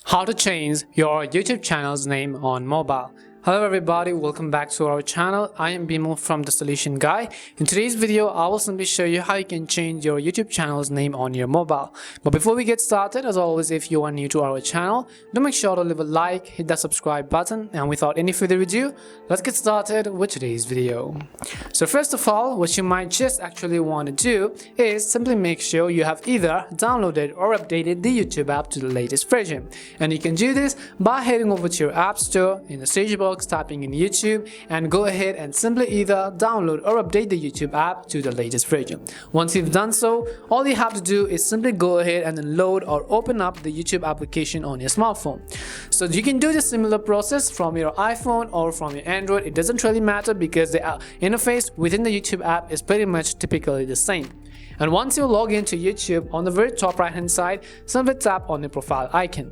How to change your YouTube channel's name on mobile. Hello everybody, welcome back to our channel. I am Bimal from The Solution Guy. In today's video, I will simply show you how you can change your YouTube channel's name on your mobile. But before we get started, as always, if you are new to our channel, do make sure to leave a like, hit that subscribe button, and without any further ado, let's get started with today's video. So first of all, what you might just actually want to do is simply make sure you have either downloaded or updated the YouTube app to the latest version. And you can do this by heading over to your app store, in the search box, typing in YouTube, and go ahead and simply either download or update the YouTube app to the latest version. Once you've done so, all you have to do is simply go ahead and then load or open up the YouTube application on your smartphone. So you can do the similar process from your iPhone or from your Android. It doesn't really matter because the interface within the YouTube app is pretty much typically the same. And once you log into YouTube, on the very top right hand side, simply tap on the profile icon.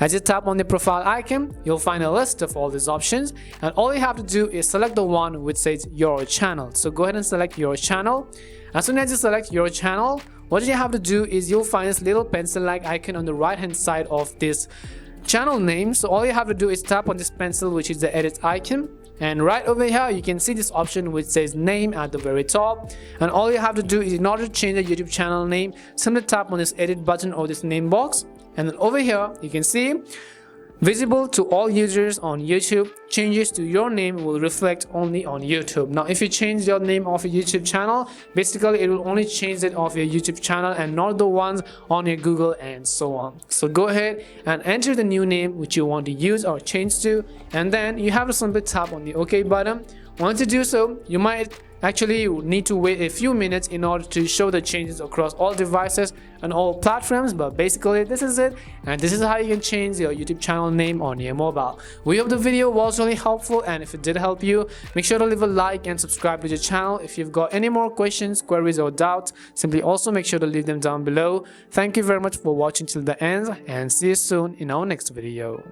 As you tap on the profile icon, you'll find a list of all these options, and all you have to do is select the one which says your channel. So go ahead and select your channel. As soon as you select your channel, what you have to do is you'll find this little pencil-like icon on the right hand side of this channel name. So all you have to do is tap on this pencil, which is the edit icon. And right over here, you can see this option which says name at the very top. And all you have to do is, in order to change the YouTube channel name, simply tap on this edit button or this name box. And then over here, you can see visible to all users on YouTube. Changes to your name will reflect only on YouTube. Now, if you change your name of your YouTube channel, basically it will only change it of your YouTube channel and not the ones on your Google and so on. So go ahead and enter the new name which you want to use or change to, and then you have to simply tap on the OK button. Once you do so, you might actually need to wait a few minutes in order to show the changes across all devices and all platforms, but basically this is it, and this is how you can change your YouTube channel name on your mobile. We hope the video was really helpful, and if it did help you, make sure to leave a like and subscribe to the channel. If you've got any more questions, queries or doubts, simply also make sure to leave them down below. Thank you very much for watching till the end, and see you soon in our next video.